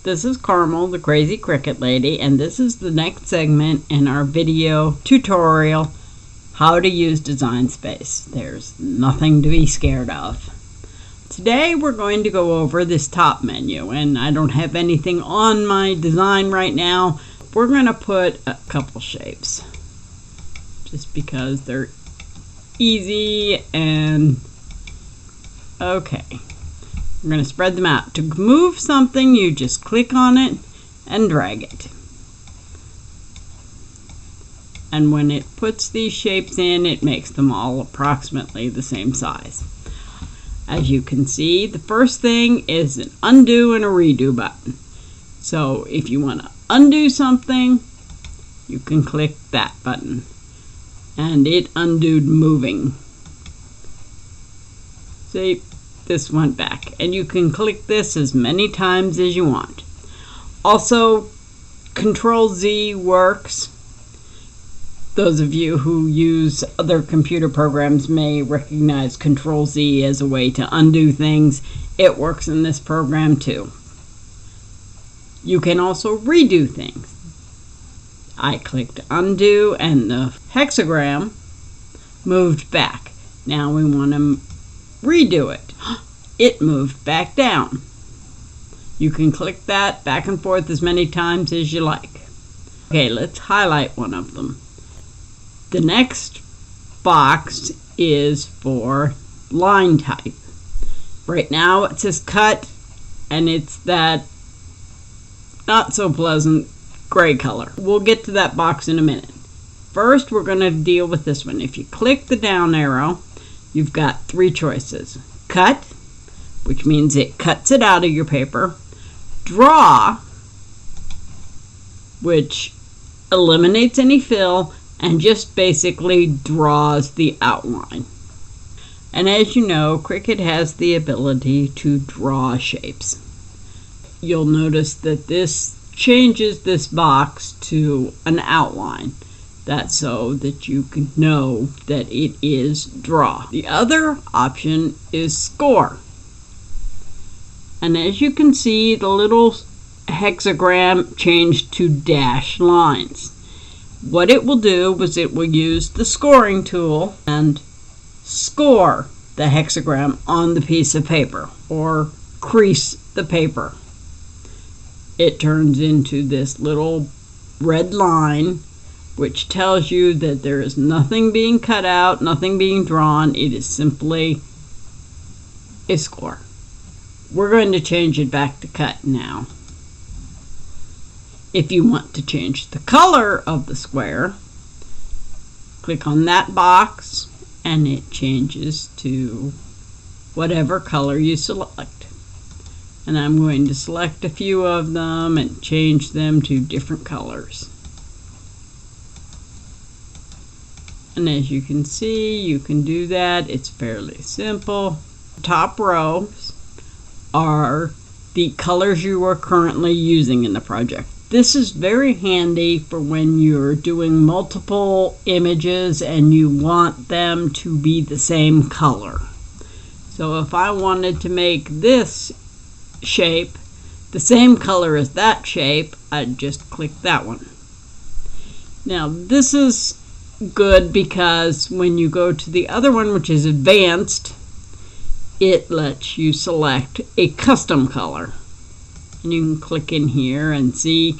this is Carmel, the crazy Cricut lady, and this is the next segment in our video tutorial, how to use Design Space. There's nothing to be scared of. Today we're going to go over this top menu, and I don't have anything on my design right now. We're going to put a couple shapes, just because they're easy and okay. We're going to spread them out. To move something, you just click on it and drag it. And when it puts these shapes in, it makes them all approximately the same size. As you can see, the first thing is an undo and a redo button. So if you want to undo something, you can click that button. And it undid moving. See? This went back, and you can click this as many times as you want. Also, Control Z works. Those of you who use other computer programs may recognize Control Z as a way to undo things. It works in this program too. You can also redo things. I clicked undo and the hexagram moved back. Now we want to redo it. It moved back down. You can click that back and forth as many times as you like. Okay, let's highlight one of them. The next box is for line type. Right now it says cut, and it's that not so pleasant gray color. We'll get to that box in a minute. First, we're going to deal with this one. If you click the down arrow, you've got three choices. Cut, which means it cuts it out of your paper. Draw, which eliminates any fill and just basically draws the outline. And as you know, Cricut has the ability to draw shapes. You'll notice that this changes this box to an outline. That's so that you can know that it is draw. The other option is score. And as you can see, the little hexagram changed to dashed lines. What it will do is it will use the scoring tool and score the hexagram on the piece of paper, or crease the paper. It turns into this little red line, which tells you that there is nothing being cut out, nothing being drawn. It is simply a score. We're going to change it back to cut now. If you want to change the color of the square, click on that box and it changes to whatever color you select. And I'm going to select a few of them and change them to different colors. And as you can see, you can do that. It's fairly simple. Top rows are the colors you are currently using in the project. This is very handy for when you're doing multiple images and you want them to be the same color. So if I wanted to make this shape the same color as that shape, I'd just click that one. Now this is good because when you go to the other one, which is advanced, it lets you select a custom color. And you can click in here and see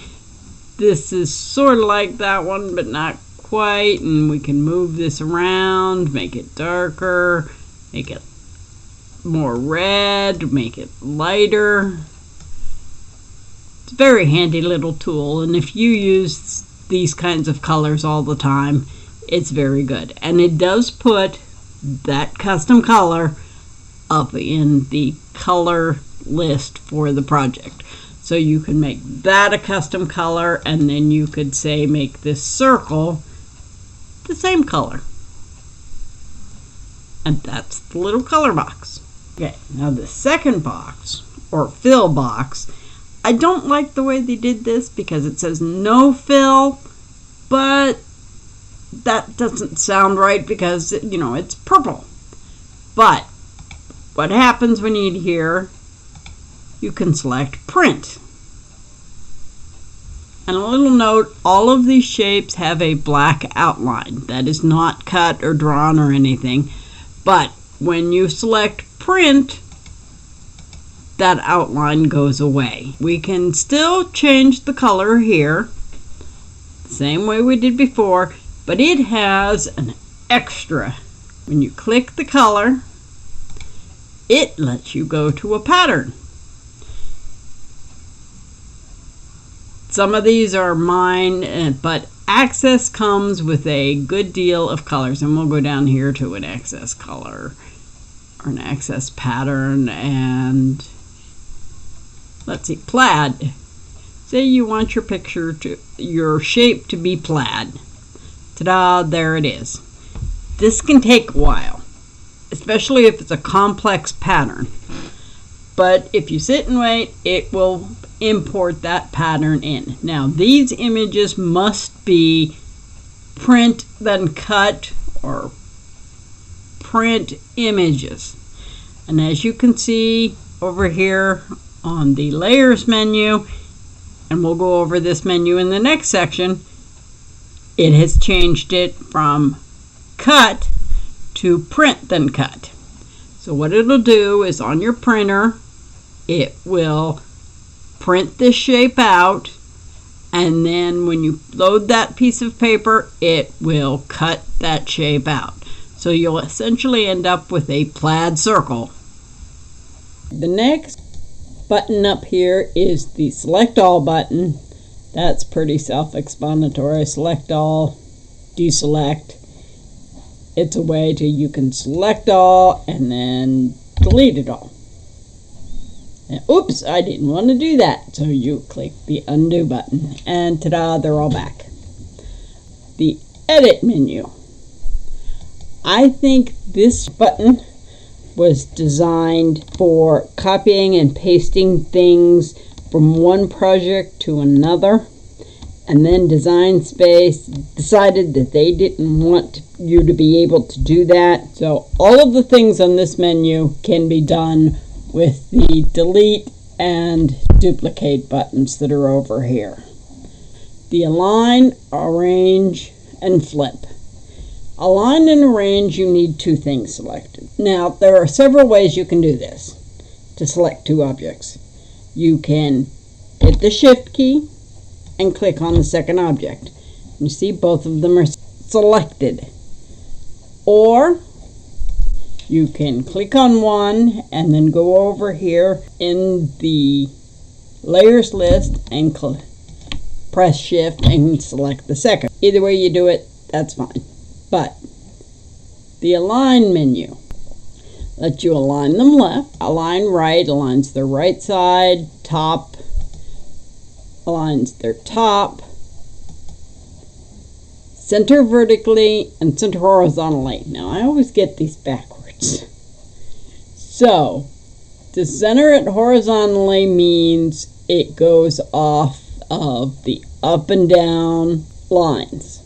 this is sort of like that one, but not quite. And we can move this around, make it darker, make it more red, make it lighter. It's a very handy little tool, and if you use these kinds of colors all the time, it's very good. And it does put that custom color up in the color list for the project. So you can make that a custom color, and then you could say make this circle the same color. And that's the little color box. Okay, now the second box, or fill box, I don't like the way they did this because it says no fill, but that doesn't sound right because, you know, it's purple. But what happens when you hit here, you can select print. And a little note, all of these shapes have a black outline. That is not cut or drawn or anything. But when you select print, that outline goes away. We can still change the color here, same way we did before, but it has an extra. When you click the color, it lets you go to a pattern. Some of these are mine, but Access comes with a good deal of colors, and we'll go down here to an Access color or an Access pattern, and let's see, plaid. Say you want your shape to be plaid. Ta-da, there it is. This can take a while, especially if it's a complex pattern. But if you sit and wait, it will import that pattern in. Now, these images must be print then cut or print images. And as you can see over here on the layers menu, and we'll go over this menu in the next section, it has changed it from cut to print then cut. So what it'll do is on your printer, it will print this shape out, and then when you load that piece of paper, it will cut that shape out. So you'll essentially end up with a plaid circle. The next button up here is the Select All button. That's pretty self-explanatory. Select all, deselect. It's a way you can select all and then delete it all. And, oops, I didn't want to do that. So you click the undo button and ta-da, they're all back. The edit menu. I think this button was designed for copying and pasting things from one project to another, and then Design Space decided that they didn't want you to be able to do that. So all of the things on this menu can be done with the delete and duplicate buttons that are over here. The align, arrange, and flip. Align and arrange, you need two things selected. Now, there are several ways you can do this to select two objects. You can hit the Shift key and click on the second object. You see both of them are selected. Or you can click on one and then go over here in the layers list and press Shift and select the second. Either way you do it, that's fine. But the align menu lets you align them left. Align right aligns their right side. Top aligns their top. Center vertically and center horizontally. Now I always get these backwards. So to center it horizontally means it goes off of the up and down lines.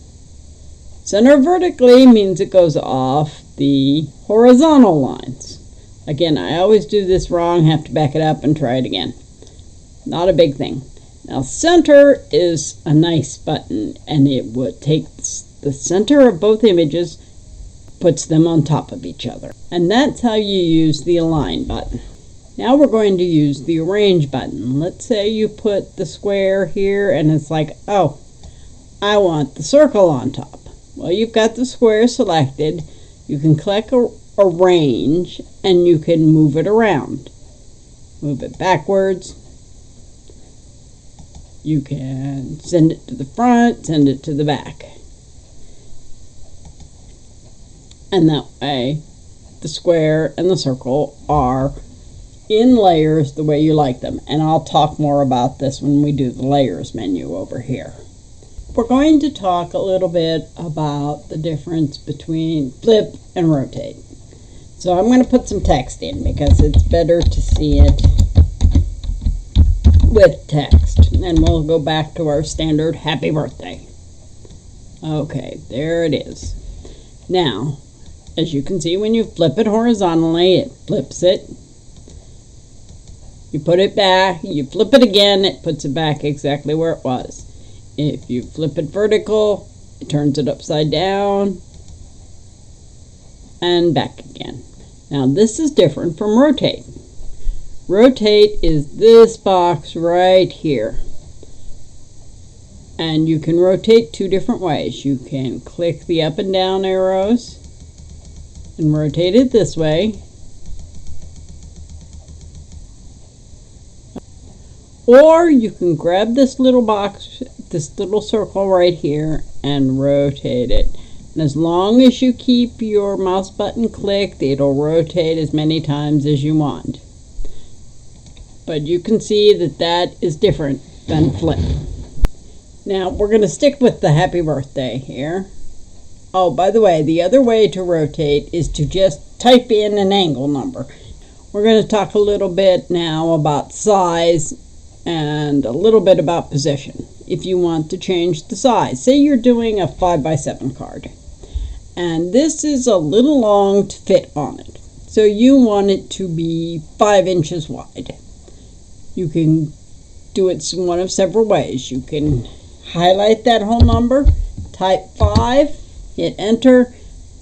Center vertically means it goes off the horizontal lines. Again, I always do this wrong, have to back it up and try it again. Not a big thing. Now, center is a nice button, and it would take the center of both images, puts them on top of each other. And that's how you use the align button. Now we're going to use the arrange button. Let's say you put the square here, and it's like, oh, I want the circle on top. Well, you've got the square selected. You can click arrange and you can move it around. Move it backwards. You can send it to the front, send it to the back. And that way the square and the circle are in layers the way you like them. And I'll talk more about this when we do the layers menu over here. We're going to talk a little bit about the difference between flip and rotate. So I'm going to put some text in because it's better to see it with text. And we'll go back to our standard happy birthday. Okay, there it is. Now, as you can see, when you flip it horizontally, it flips it. You put it back, you flip it again, it puts it back exactly where it was. If you flip it vertical, it turns it upside down and back again. Now this is different from rotate. Rotate is this box right here. And you can rotate two different ways. You can click the up and down arrows and rotate it this way. Or you can grab this little box, this little circle right here, and rotate it. And as long as you keep your mouse button clicked, it'll rotate as many times as you want. But you can see that that is different than flip. Now we're going to stick with the happy birthday here. Oh, by the way, the other way to rotate is to just type in an angle number. We're going to talk a little bit now about size and a little bit about position. If you want to change the size, say you're doing a 5x7 card, and this is a little long to fit on it, so you want it to be 5 inches wide. You can do it one of several ways. You can highlight that whole number, type 5, hit enter,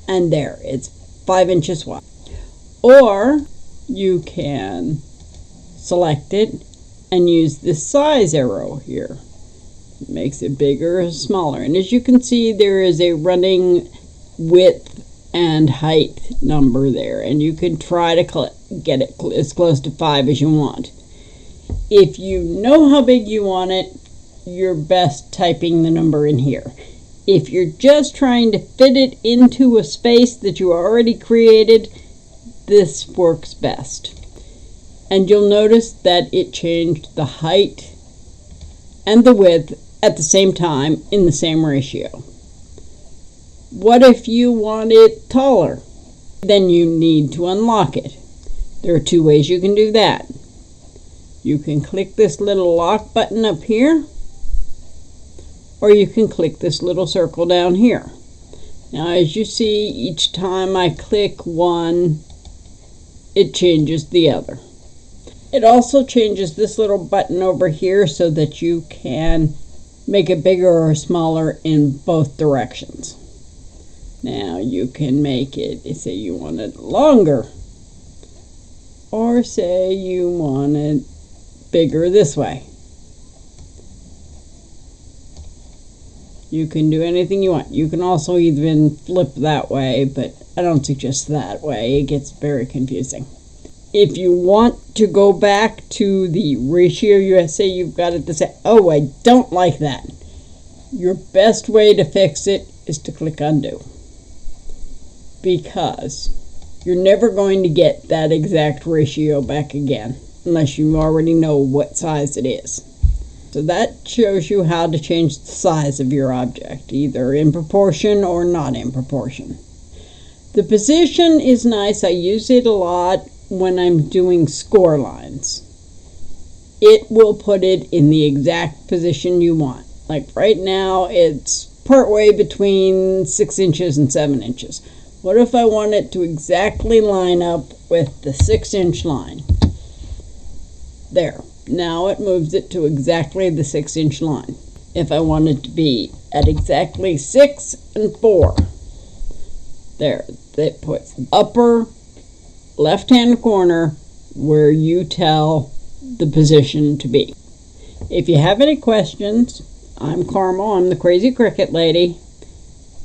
and there, it's 5 inches wide. Or you can select it and use this size arrow here. It makes it bigger or smaller. And as you can see, there is a running width and height number there. And you can try to get it as close to 5 as you want. If you know how big you want it, you're best typing the number in here. If you're just trying to fit it into a space that you already created, this works best. And you'll notice that it changed the height and the width at the same time in the same ratio. What if you want it taller? Then you need to unlock it. There are two ways you can do that. You can click this little lock button up here, or you can click this little circle down here. Now as you see, each time I click one, it changes the other. It also changes this little button over here so that you can make it bigger or smaller in both directions. Now you can make it, say you want it longer, or say you want it bigger this way. You can do anything you want. You can also even flip that way, but I don't suggest that way. It gets very confusing. If you want to go back to the ratio, you say you've got it to say, oh, I don't like that. Your best way to fix it is to click undo. Because you're never going to get that exact ratio back again unless you already know what size it is. So that shows you how to change the size of your object, either in proportion or not in proportion. The position is nice. I use it a lot when I'm doing score lines. It will put it in the exact position you want. Like right now, it's partway between 6 inches and 7 inches. What if I want it to exactly line up with the 6-inch line? There. Now it moves it to exactly the 6-inch line. If I want it to be at exactly 6 and 4, there, it puts upper left-hand corner where you tell the position to be. If you have any questions, I'm Carmel, I'm the Crazy Cricut Lady.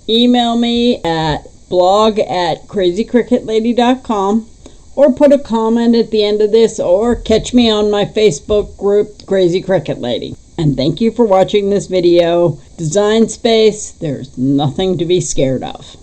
Email me at blog@crazycricutlady.com, or put a comment at the end of this, or catch me on my Facebook group, Crazy Cricut Lady. And thank you for watching this video. Design space, there's nothing to be scared of.